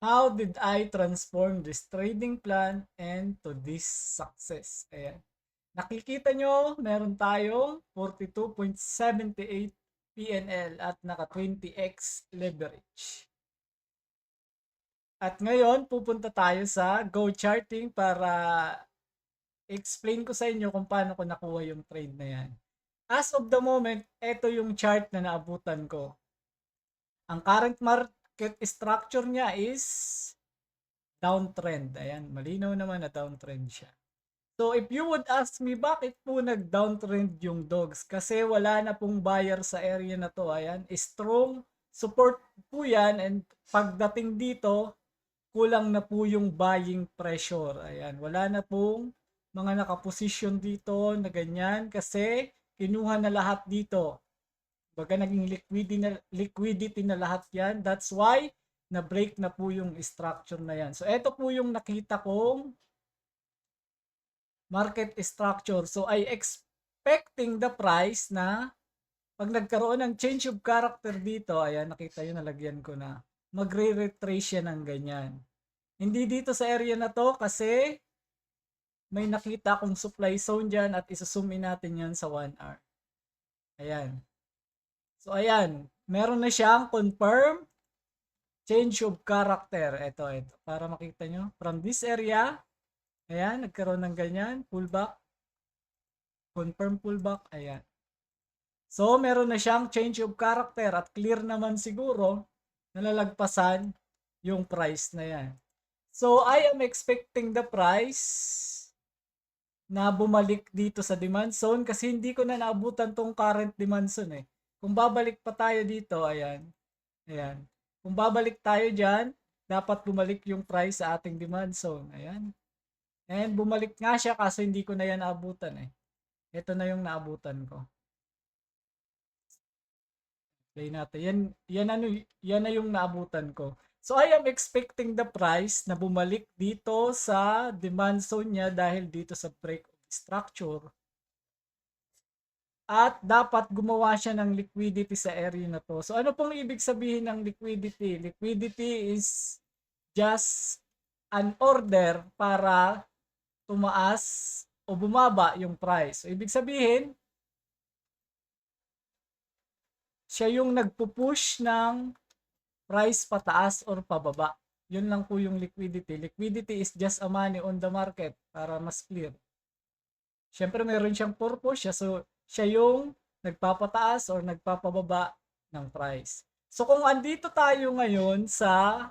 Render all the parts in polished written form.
How did I transform this trading plan into this success? Ayan. Nakikita nyo, meron tayong 42.78 PNL at naka 20x leverage. At ngayon, pupunta tayo sa Go Charting para explain ko sa inyo kung paano ko nakuha yung trade na yan. As of the moment, ito yung chart na naabutan ko. Ang current market structure niya is downtrend. Ayan, malinaw naman na downtrend siya. So if you would ask me bakit po nag-downtrend yung dogs? Kasi wala na pong buyer sa area na to. Ayan, strong support po yan and pagdating dito, kulang na po yung buying pressure. Ayan, wala na pong mga nakaposisyon dito na ganyan kasi kinuha na lahat dito. Baga naging liquidity na lahat yan. That's why na-break na po yung structure na yan. So ito po yung nakita kong market structure. So I expecting the price na pag nagkaroon ng change of character dito, ayan nakita yun nalagyan ko na, magre-retrace siya ng ganyan. Hindi dito sa area na to kasi may nakita akong supply zone dyan at isa-zoom in natin yan sa 1 hour. Ayan. So ayan, meron na siyang confirm change of character. Ito. Para makita nyo. From this area, ayan, nagkaroon ng ganyan, pullback. Confirm pullback, ayan. So, meron na siyang change of character at clear naman siguro nalalagpasan yung price na yan. So, I am expecting the price na bumalik dito sa demand zone kasi hindi ko na naabutan tong current demand zone eh. Kung babalik pa tayo dito, ayan. Ayan. Kung babalik tayo dyan, dapat bumalik yung price sa ating demand zone. Ayan. And bumalik nga siya kasi hindi ko na yan naabutan eh. Ito na yung naabutan ko. Play natin. Yan na yung naabutan ko. So I am expecting the price na bumalik dito sa demand zone niya dahil dito sa break of structure. At dapat gumawa siya ng liquidity sa area na to. So ano pong ibig sabihin ng liquidity? Liquidity is just an order para tumaas o bumaba yung price. So ibig sabihin, siya yung nagpo-push ng price pataas or pababa. Yun lang po yung liquidity. Liquidity is just a money on the market para mas clear. Siyempre meron siyang purpose siya. So siya yung nagpapataas or nagpapababa ng price. So kung andito tayo ngayon sa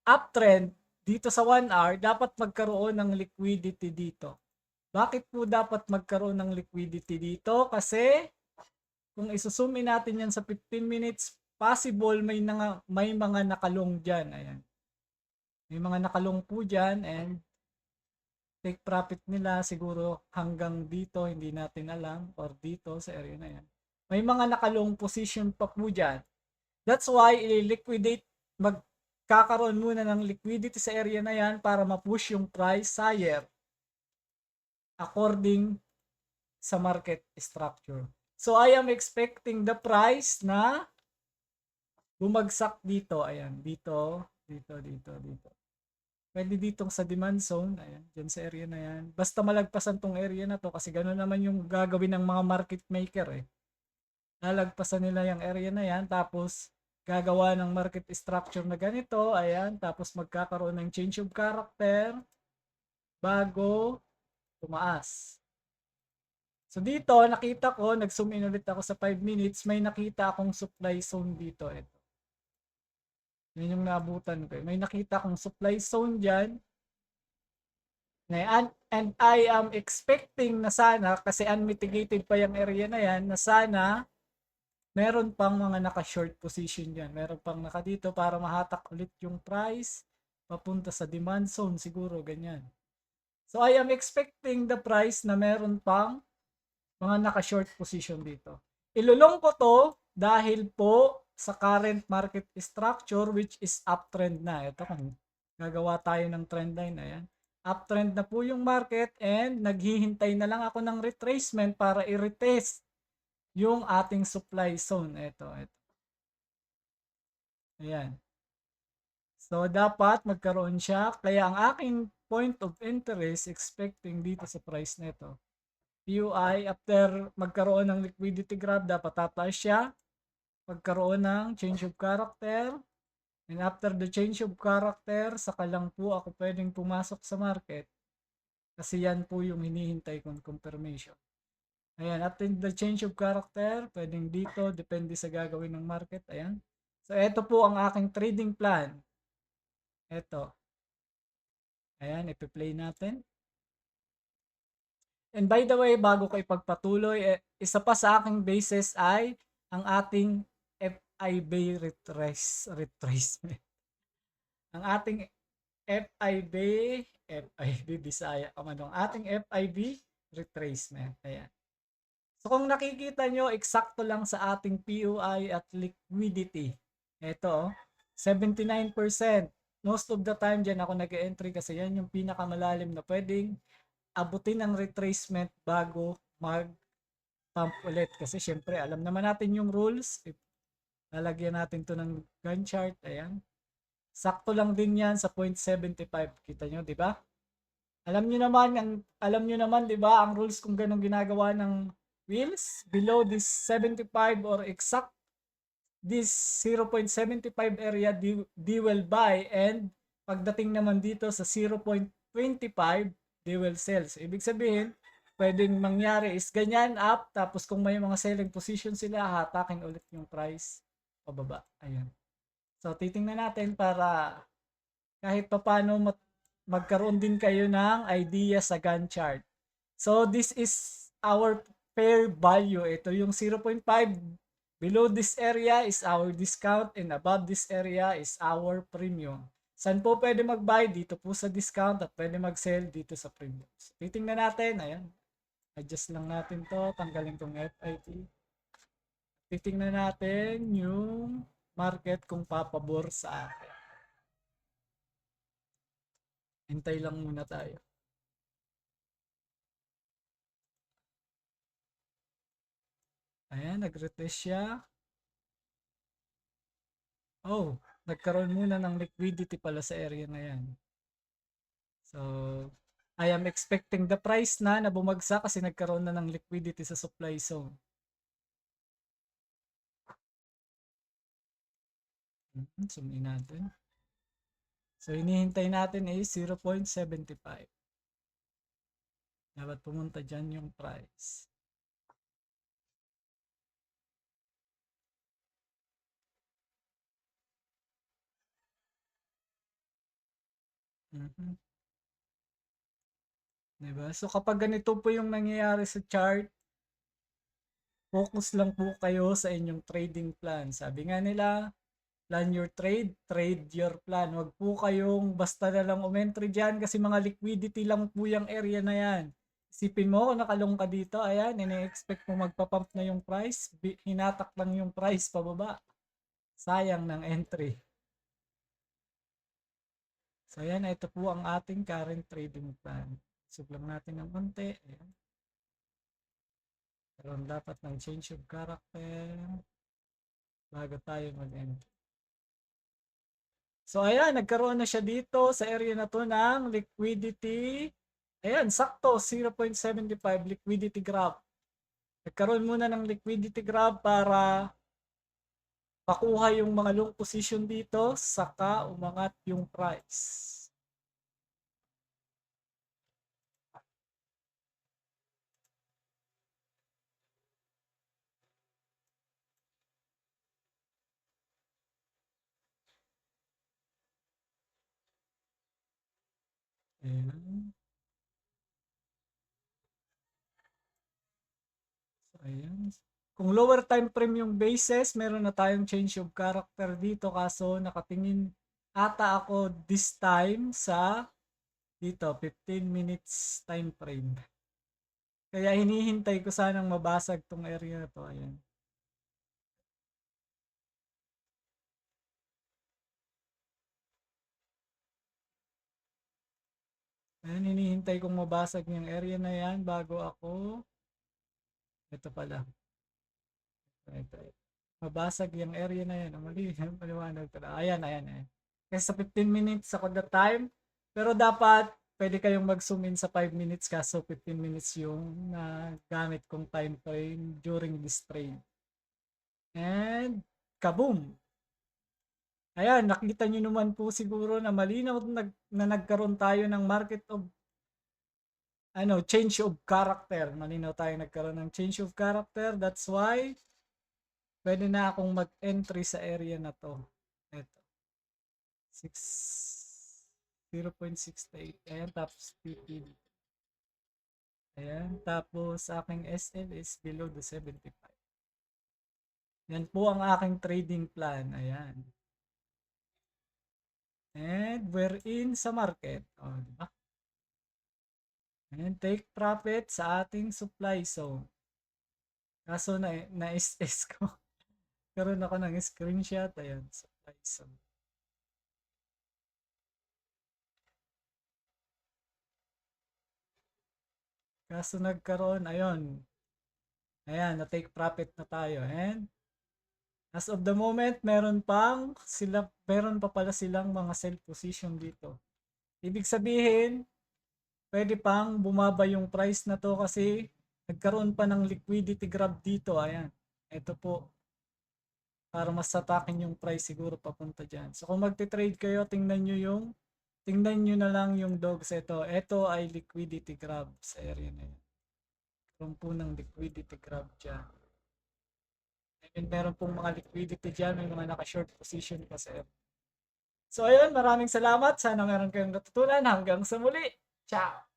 uptrend dito sa 1 hour, dapat magkaroon ng liquidity dito. Bakit po dapat magkaroon ng liquidity dito? Kasi kung isusum in natin yan sa 15 minutes, possible may mga nakalong dyan. Ayan. May mga nakalong po dyan and take profit nila siguro hanggang dito, hindi natin alam, or dito sa area na yan. May mga nakalong position pa po dyan. That's why i-liquidate, magkakaroon muna ng liquidity sa area na yan para ma-push yung price higher according sa market structure. So I am expecting the price na bumagsak dito. Ayan, dito. Pwede dito sa demand zone. Ayan, dyan sa area na yan. Basta malagpasan tong area na to kasi gano'n naman yung gagawin ng mga market maker eh. Lalagpasan nila yung area na yan tapos gagawa ng market structure na ganito. Ayan, tapos magkakaroon ng change of character bago tumaas. So dito, nakita ko, nag-zoom in ulit ako sa 5 minutes, may nakita akong supply zone dito. Ito. Yun yung naabutan ko. May nakita akong supply zone dyan. And I am expecting na sana, kasi unmitigated pa yung area na yan, na sana meron pang mga naka-short position dyan. Meron pang naka dito para mahatak ulit yung price papunta sa demand zone siguro, ganyan. So I am expecting the price na meron pang mga naka-short position dito. Ilulong ko to dahil po sa current market structure which is uptrend na. Ito kung gagawa tayo ng trend line na yan. Uptrend na po yung market and naghihintay na lang ako ng retracement para i-retest yung ating supply zone. Ito. Ayan. So, dapat magkaroon siya. Kaya ang aking point of interest expecting dito sa price nito. PUI, after magkaroon ng liquidity grab, dapat tataas siya. Magkaroon ng change of character. And after the change of character, saka lang po ako pwedeng pumasok sa market. Kasi yan po yung hinihintay kong confirmation. Ayan, after the change of character, pwedeng dito, depende sa gagawin ng market. Ayan. So, ito po ang aking trading plan. Ito. Ayan, ipi-play natin. And by the way, bago ko ipagpatuloy, isa pa sa aking basis ay ang ating FIB retracement. Ang ating FIB, FIB Bisaya ka man, ang ating FIB retracement. Ayan. So kung nakikita nyo, eksakto lang sa ating PUI at liquidity. Ito, 79%. Most of the time dyan ako nag-entry kasi yan yung pinakamalalim na pwedeng abutin ang retracement bago mag-pump ulit. Kasi syempre, alam naman natin yung rules. Lalagyan natin to ng gun chart. Ayan. Sakto lang din yan sa 0.75. Kita nyo, di ba? Alam nyo naman, di ba, ang rules kung ganun ginagawa ng wheels. Below this 75 or exact this 0.75 area, they will buy, and pagdating naman dito sa 0.25, they will sell. So, ibig sabihin, pwedeng mangyari is ganyan up, tapos kung may mga selling position sila, hatakin ulit yung price pababa. Ayan. So, titingnan natin para kahit pa paano magkaroon din kayo ng idea sa Gantt chart. So, this is our fair value. Ito yung 0.5. Below this area is our discount and above this area is our premium. Saan po pwede mag-buy? Dito po sa discount at pwede mag-sell dito sa premium. So, titingnan natin. Ayan. Adjust lang natin to. Tanggalin tong FIT. Titingnan natin yung market kung papabor sa akin. Hintay lang muna tayo. Ayan, nag-retest siya. Oh, nagkaroon muna ng liquidity pala sa area na yan. So, I am expecting the price na bumagsak kasi nagkaroon na ng liquidity sa supply zone. Zoom in natin. So, hinihintay natin is 0.75. Dapat pumunta dyan yung price. Diba? So, kapag ganito po yung nangyayari sa chart, focus lang po kayo sa inyong trading plan. Sabi nga nila, plan your trade, trade your plan. Huwag po kayong basta na lang umentry dyan kasi mga liquidity lang po yung area na yan. Isipin mo kung nakalong ka dito, ayan, ine-expect mo magpapump na yung price, hinatak lang yung price pababa. Sayang ng entry. So ayan, ito po ang ating current trading plan. Sub lang natin ng konti. Ayan. Karoon dapat ng change of character bago tayo mag-entry. So ayan, nagkaroon na siya dito sa area na to ng liquidity. Ayan, sakto, 0.75 liquidity grab. Nagkaroon muna ng liquidity grab para makuha yung mga long position dito, saka umangat yung price. Ayan. So, ayan. Kung lower time frame yung basis, meron na tayong change of character dito kaso nakatingin ata ako this time sa dito 15 minutes time frame. Kaya hinihintay ko sanang mabasag tong area na to. Ayan. Ayan, hinihintay kong mabasag yung area na yan bago ako ito pala. Ito. Mabasag yung area na yan. Maliwanag pala. Ayan, ayan, ayan. Kasi sa 15 minutes ako the time. Pero dapat pwede kayong mag-zoom in sa 5 minutes kaso 15 minutes yung gamit kong time frame during this trade. And kaboom! Ayan, nakita nyo naman po siguro na malinaw na nagkaroon tayo ng market of change of character. Malinaw tayo nagkaroon ng change of character. That's why pwede na akong mag-entry sa area na to. Ito. 0.68. Ayan, tapos PP. Ayan, tapos aking SL is below the 75. Yan po ang aking trading plan. Ayan. And we're in sa market. O, diba? And take profit sa ating supply zone. Kaso na-SS ko. Karoon ako ng screenshot. Ayan, supply zone. Kaso nagkaroon, ayun. Ayan, na-take profit na tayo. And as of the moment, meron pa pala silang mga sell position dito. Ibig sabihin, pwede pang bumaba yung price na to kasi nagkaroon pa ng liquidity grab dito. Ayan. Ito po. Para mas atakin yung price siguro papunta dyan. So kung magte-trade kayo, tingnan nyo na lang yung dogs ito. Ito ay liquidity grab sa area na yun. Meron po ng liquidity grab dyan. And meron pong mga liquidity dyan, may mga naka-short position pa sa area. So ayun, maraming salamat. Sana meron kayong natutunan. Hanggang sa muli. Ciao!